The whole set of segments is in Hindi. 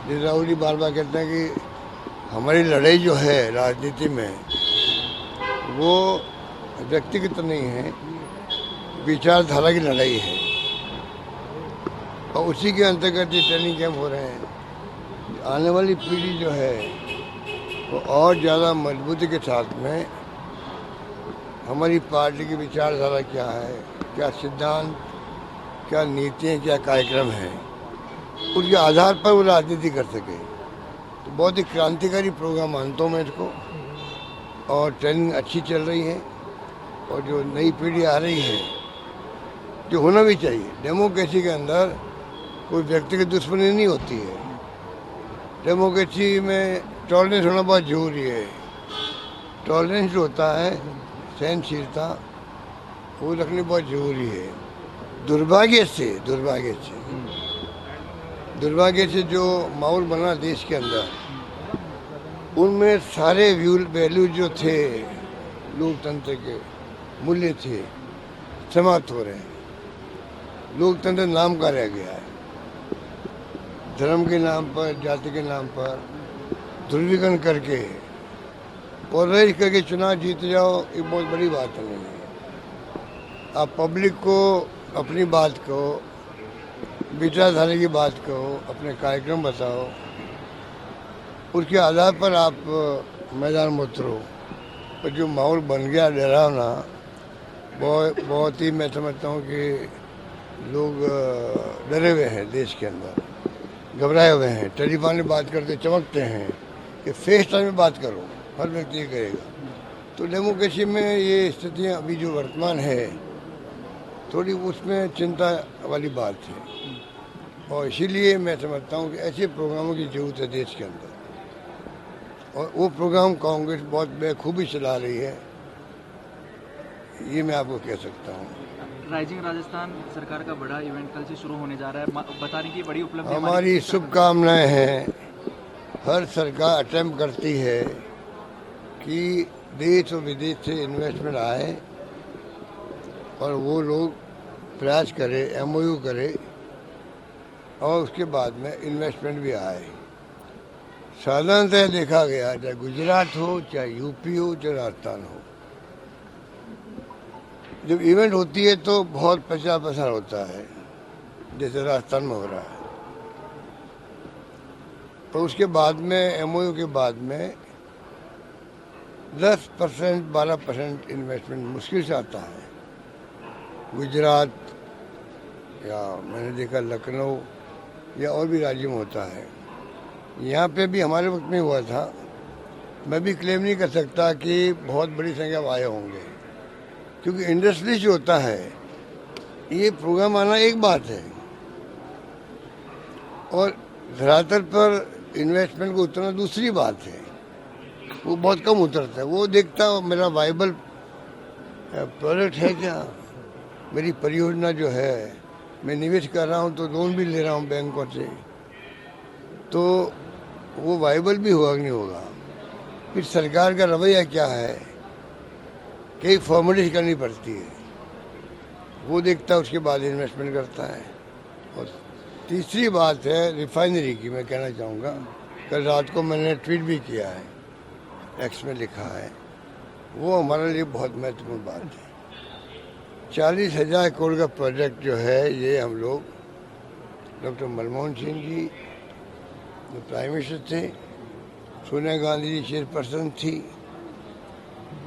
जैसे राहुल जी बार बार कहते हैं कि हमारी लड़ाई जो है राजनीति में वो व्यक्तिगत नहीं है, विचारधारा की लड़ाई है। और उसी के अंतर्गत ये ट्रेनिंग कैंप हो रहे हैं। आने वाली पीढ़ी जो है वो और ज़्यादा मजबूती के साथ में हमारी पार्टी की विचारधारा क्या है, क्या सिद्धांत, क्या नीतियाँ, क्या कार्यक्रम हैं, उसके आधार पर वो राजनीति कर सके। तो बहुत ही क्रांतिकारी प्रोग्राम मानता हूँ मैं इसको। और ट्रेनिंग अच्छी चल रही है। और जो नई पीढ़ी आ रही है, जो होना भी चाहिए, डेमोक्रेसी के अंदर कोई व्यक्तिगत दुश्मनी नहीं होती है। डेमोक्रेसी में टॉलरेंस होना बहुत जरूरी है। टॉलरेंस जो होता है, सहनशीलता, वो रखनी बहुत जरूरी है। दुर्भाग्य से जो माहौल बना देश के अंदर, उनमें सारे वैल्यूज जो थे, लोकतंत्र के मूल्य थे, समाप्त हो रहे हैं। लोकतंत्र नाम का रह गया है। धर्म के नाम पर, जाति के नाम पर ध्रुवीकरण करके पोलराइज करके चुनाव जीत जाओ, ये बहुत बड़ी बात नहीं है। आप पब्लिक को अपनी बात कहो, विचारधारा की बात कहो, अपने कार्यक्रम बताओ, उसके आधार पर आप मैदान में उतरो। और जो माहौल बन गया डरावना, बहुत ही मैं समझता हूँ कि लोग डरे हुए हैं देश के अंदर, घबराए हुए हैं। टेलीफोन में बात करते चमकते हैं कि फेस टाइम में बात करो, हर व्यक्ति ये करेगा। तो डेमोक्रेसी में ये स्थितियाँ अभी जो वर्तमान है, थोड़ी उसमें चिंता वाली बात है। और इसीलिए मैं समझता हूँ कि ऐसे प्रोग्रामों की जरूरत है देश के अंदर। और वो प्रोग्राम कांग्रेस बहुत बेखूबी चला रही है, ये मैं आपको कह सकता हूँ। राइजिंग राजस्थान सरकार का बड़ा इवेंट कल से शुरू होने जा रहा है, बताने की बड़ी उपलब्धि हमारी शुभकामनाएं हैं। हर सरकार अटेम्प्ट करती है कि देश और विदेश से इन्वेस्टमेंट आए और वो लोग प्रयास करें, एमओयू करें और उसके बाद में इन्वेस्टमेंट भी आए। साधारणतः देखा गया, चाहे गुजरात हो, चाहे यूपी हो, चाहे राजस्थान हो, जब इवेंट होती है तो बहुत प्रचार प्रसार होता है, जैसे राजस्थान में हो रहा है। तो उसके बाद में एमओयू के बाद में 10% 12% इन्वेस्टमेंट मुश्किल से आता है। गुजरात या मैंने देखा लखनऊ या और भी राज्यों में होता है। यहाँ पे भी हमारे वक्त में हुआ था। मैं भी क्लेम नहीं कर सकता कि बहुत बड़ी संख्या में आए होंगे, क्योंकि इंडस्ट्री जो होता है, ये प्रोग्राम आना एक बात है और धरातल पर इन्वेस्टमेंट को उतरना दूसरी बात है। वो बहुत कम उतरता है। वो देखता है मेरा वाइबल प्रोडक्ट है क्या, मेरी परियोजना जो है, मैं निवेश कर रहा हूँ तो लोन भी ले रहा हूँ बैंकों से, तो वो वाइबल भी होगा कि नहीं होगा। फिर सरकार का रवैया क्या है, कई फॉर्मेलिटी करनी पड़ती है, वो देखता है, उसके बाद इन्वेस्टमेंट करता है। और तीसरी बात है रिफाइनरी की, मैं कहना चाहूँगा, कल रात को मैंने ट्वीट भी किया है, एक्स में लिखा है, वो हमारे लिए बहुत महत्वपूर्ण बात है। 40,000 करोड़ का प्रोजेक्ट जो है, ये हम लोग डॉक्टर मनमोहन सिंह जी जो प्राइम मिनिस्टर थे, सोनिया गांधी जी चेयरपर्सन थी,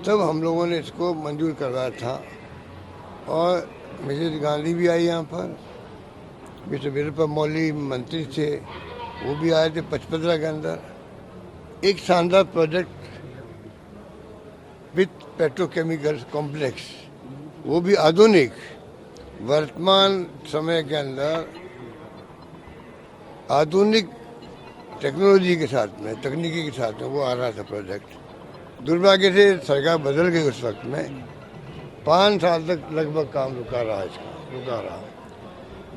तब हम लोगों ने इसको मंजूर करवाया था। और मिसेज गांधी भी आई यहाँ पर, मिस्टर वीरप्पा मोइली मंत्री थे, वो भी आए थे 55 के अंदर। एक शानदार प्रोजेक्ट विथ पेट्रोकेमिकल कॉम्प्लेक्स, वो भी आधुनिक, वर्तमान समय के अंदर आधुनिक टेक्नोलॉजी के साथ में, तकनीकी के साथ में वो आ रहा था प्रोजेक्ट। दुर्भाग्य से सरकार बदल गई उस वक्त में, 5 साल तक लगभग काम रुका रहा।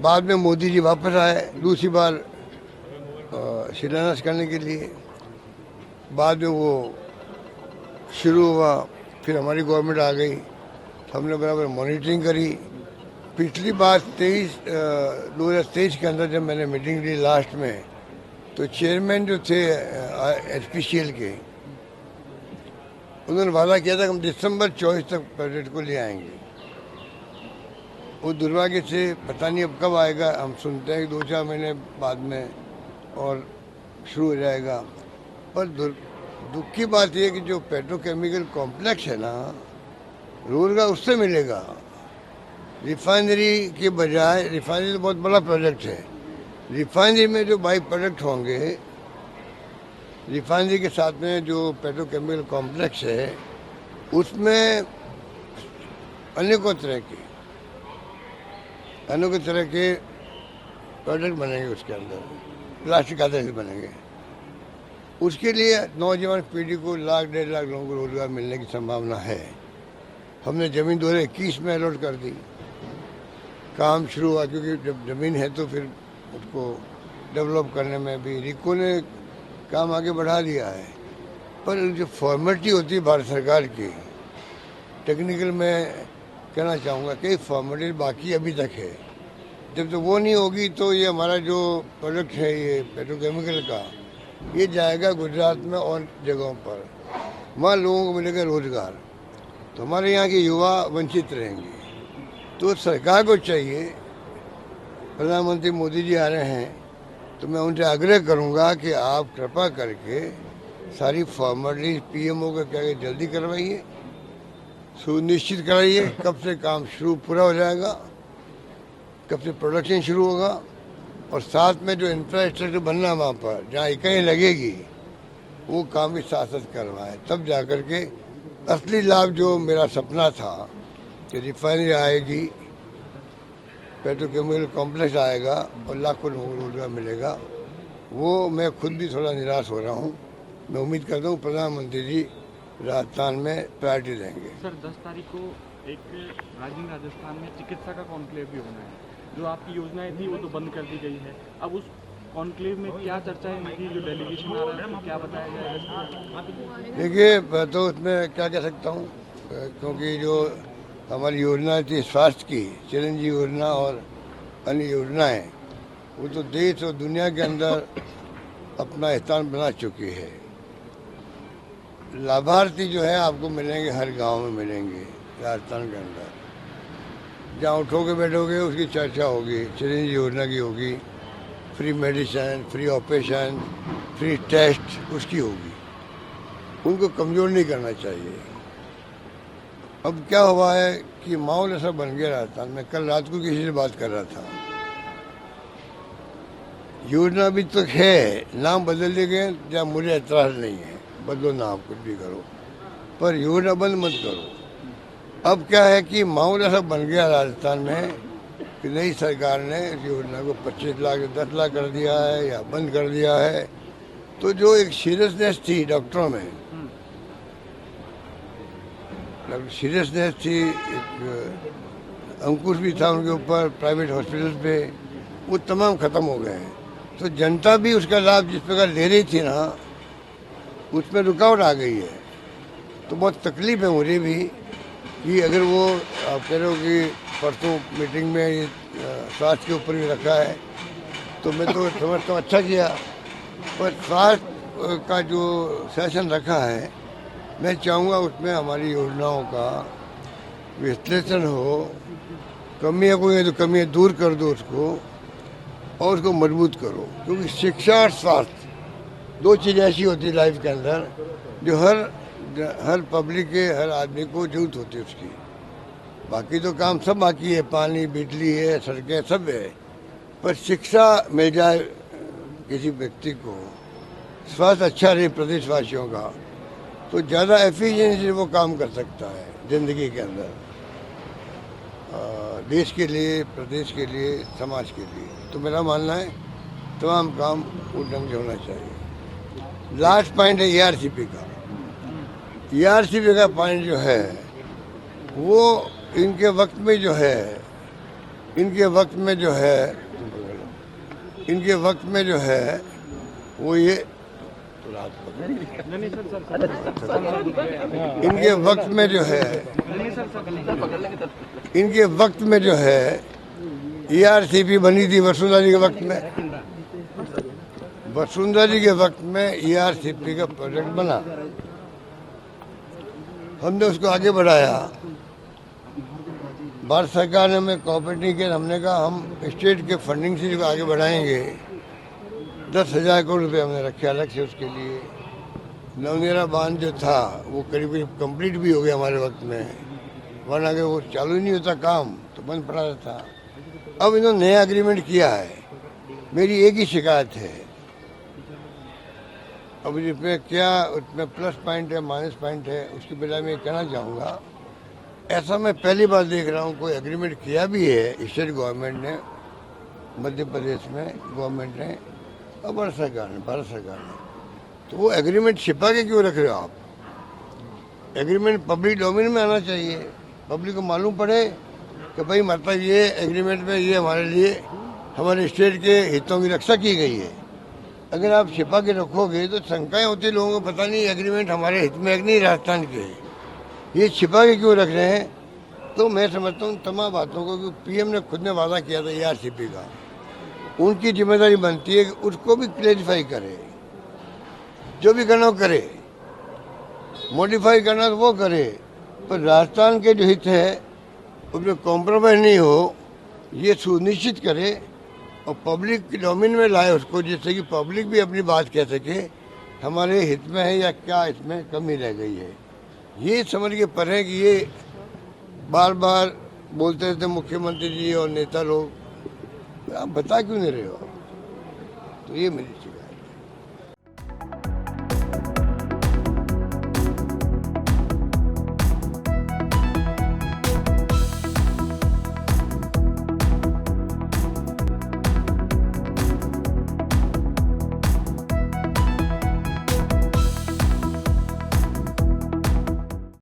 बाद में मोदी जी वापस आए दूसरी बार शिलान्यास करने के लिए। बाद में वो शुरू हुआ, फिर हमारी गवर्नमेंट आ गई, हमने बराबर मॉनिटरिंग करी। पिछली बार 2023 के अंदर जब मैंने मीटिंग ली लास्ट में, तो चेयरमैन जो थे एचपीसीएल के, उन्होंने वादा किया था कि हम दिसंबर 24 तक प्रोजेक्ट को ले आएंगे। वो दुर्भाग्य से पता नहीं अब कब आएगा, हम सुनते हैं कि 2-4 महीने बाद में और शुरू हो जाएगा। पर दुख की बात यह है कि जो पेट्रोकेमिकल कॉम्प्लेक्स है ना, रोजगार उससे मिलेगा। रिफाइनरी के बजाय, रिफाइनरी तो बहुत बड़ा प्रोजेक्ट है, रिफाइनरी में जो बाई प्रोडक्ट होंगे, रिफाइनरी के साथ में जो पेट्रोकेमिकल कॉम्प्लेक्स है, उसमें अनेकों तरह के प्रोडक्ट बनेंगे, उसके अंदर प्लास्टिक आधारित बनेंगे। उसके लिए नौजवान पीढ़ी को 1-1.5 लाख लोगों को रोजगार मिलने की संभावना है। हमने ज़मीन 2021 में अलॉट कर दी, काम शुरू हुआ, क्योंकि जब ज़मीन है तो फिर उसको डेवलप करने में भी रिको ने काम आगे बढ़ा दिया है। पर जो फॉर्मेलिटी होती है भारत सरकार की, टेक्निकल में कहना चाहूँगा कई फॉर्मेलिटी बाकी अभी तक है। जब तक वो नहीं होगी तो ये हमारा जो प्रोडक्ट है, ये पेट्रोकेमिकल का, ये जाएगा गुजरात में और जगहों पर, वहाँ लोगों को मिलेगा रोजगार, तो हमारे यहाँ के युवा वंचित रहेंगे। तो सरकार को चाहिए, प्रधानमंत्री मोदी जी आ रहे हैं, तो मैं उनसे आग्रह करूंगा कि आप कृपा करके सारी फॉर्मेलिटी पीएमओ का क्या जल्दी करवाइए, सुनिश्चित कराइए कब से काम शुरू पूरा हो जाएगा, कब से प्रोडक्शन शुरू होगा, और साथ में जो इंफ्रास्ट्रक्चर बनना वहाँ पर जहाँ इकाई लगेगी वो काम भी साथ साथ करवाएं, तब जा कर के असली लाभ जो मेरा सपना था कि रिफाइनरी आएगी, पेट्रोकेमिकल कॉम्प्लेक्स आएगा और लाखों लोगों को रोजगार मिलेगा, वो मैं खुद भी थोड़ा निराश हो रहा हूँ। मैं उम्मीद करता हूँ प्रधानमंत्री जी राजस्थान में प्रायोरिटी देंगे। सर 10 तारीख को एक राजस्थान में चिकित्सा का कॉन्क्लेव भी होना है, जो आपकी योजनाएं थी वो तो बंद कर दी गई है। अब उस कॉन्क्लेव में क्या चर्चा है, इनकी जो डेलीगेशन आ रहा है तो क्या बताया जाएगा? देखिए, मैं तो उसमें क्या कह सकता हूँ, क्योंकि जो हमारी योजना थी स्वास्थ्य की, चिरंजीवी योजना और अन्य योजनाएं, वो तो देश और दुनिया के अंदर अपना स्थान बना चुकी है। लाभार्थी जो है आपको मिलेंगे, हर गांव में मिलेंगे राजस्थान के अंदर। जहाँ उठोगे बैठोगे उसकी चर्चा होगी, चिरंजीवी योजना की होगी, free medicine, free operation, free test उसकी होगी। उनको कमज़ोर नहीं करना चाहिए। अब क्या हुआ है कि माहौल ऐसा बन गया राजस्थान में, कल रात को किसी से बात कर रहा था, योजना भी तो है, नाम बदल दिए गए, जहाँ मुझे एतराज़ नहीं है, बदलो नाम कुछ भी करो, पर योजना बंद मत करो। अब क्या है कि माहौल ऐसा बन गया राजस्थान में कि नई सरकार ने इस योजना को 25 लाख 10 लाख कर दिया है या बंद कर दिया है। तो जो एक सीरियसनेस थी डॉक्टरों में, सीरियसनेस थी, एक अंकुश भी था उनके ऊपर प्राइवेट हॉस्पिटल पे, वो तमाम ख़त्म हो गए हैं। तो जनता भी उसका लाभ जिस प्रकार ले रही थी ना, उसमें रुकावट आ गई है। तो बहुत तकलीफ है मुझे भी कि अगर वो आप कह रहे हो कि परसों मीटिंग में ये स्वास्थ्य के ऊपर भी रखा है, तो मैं तो समझता हूँ अच्छा किया। पर स्वास्थ्य का जो सेशन रखा है, मैं चाहूँगा उसमें हमारी योजनाओं का विश्लेषण हो, कमियाँ कोई है तो कमियाँ दूर कर दो उसको, और उसको मजबूत करो। क्योंकि शिक्षा और स्वास्थ्य दो चीज़ ऐसी होती है लाइफ के अंदर जो हर पब्लिक के, हर आदमी को जरूरत होती है उसकी। बाकी तो काम सब बाकी है, पानी, बिजली है, सड़कें सब है, पर शिक्षा मिल जाए किसी व्यक्ति को, स्वास्थ्य अच्छा रहे प्रदेशवासियों का, तो ज़्यादा एफिशिएंसी वो काम कर सकता है ज़िंदगी के अंदर, देश के लिए, प्रदेश के लिए, समाज के लिए। तो मेरा मानना है तमाम काम उस ढंग से होना चाहिए। लास्ट पॉइंट है ERCP का। ERCP का पॉइंट जो है वो इनके वक्त में जो है, इनके वक्त में जो है वो ये इनके वक्त में जो है ERCP बनी थी वसुंधरा जी के वक्त में। वसुंधरा जी के वक्त में ERCP का प्रोजेक्ट बना, हमने उसको आगे बढ़ाया। भारत सरकार ने हमें कोऑपरेट नहीं किया, हमने कहा हम स्टेट के फंडिंग से जो आगे बढ़ाएंगे। 10,000 करोड़ रुपये हमने रखे अलग से उसके लिए। नवनेरा बांध जो था वो करीब करीब कंप्लीट भी हो गया हमारे वक्त में, वरना अगर वो चालू ही नहीं होता काम तो बंद पड़ा रहता। अब इन्होंने नया एग्रीमेंट किया है। मेरी एक ही शिकायत है, अब इसमें क्या उसमें प्लस पॉइंट है माइनस पॉइंट है, उसके बजाय मैं कहना चाहूँगा, ऐसा मैं पहली बार देख रहा हूँ कोई एग्रीमेंट किया भी है स्टेट गवर्नमेंट ने, मध्य प्रदेश में गवर्नमेंट ने और भारत सरकार ने, तो वो एग्रीमेंट छिपा के क्यों रख रहे हो आप? एग्रीमेंट पब्लिक डोमेन में आना चाहिए, पब्लिक को मालूम पड़े कि भाई मतलब ये एग्रीमेंट में ये हमारे लिए हमारे स्टेट के हितों की रक्षा की गई है। अगर आप छिपा के रखोगे तो शंकाएं होती लोगों को, पता नहीं एग्रीमेंट हमारे हित में है कि नहीं राजस्थान के, ये छिपा के क्यों रख रहे हैं? तो मैं समझता हूँ तमाम बातों को, कि PM ने खुद ने वादा किया था ERCP का, उनकी जिम्मेदारी बनती है कि उसको भी क्लैरिफाई करे, जो भी करना हो करे, मॉडिफाई करना तो वो करे, पर राजस्थान के जो हित है उसमें कॉम्प्रोमाइज नहीं हो, ये सुनिश्चित करे और पब्लिक के डोमेन में लाए उसको, जिससे कि पब्लिक भी अपनी बात कह सके हमारे हित में है या क्या इसमें कमी रह गई है। ये समझ के पर है कि ये बार बार बोलते रहते मुख्यमंत्री जी और नेता लोग, आप बता क्यों नहीं रहे हो? तो ये मेरी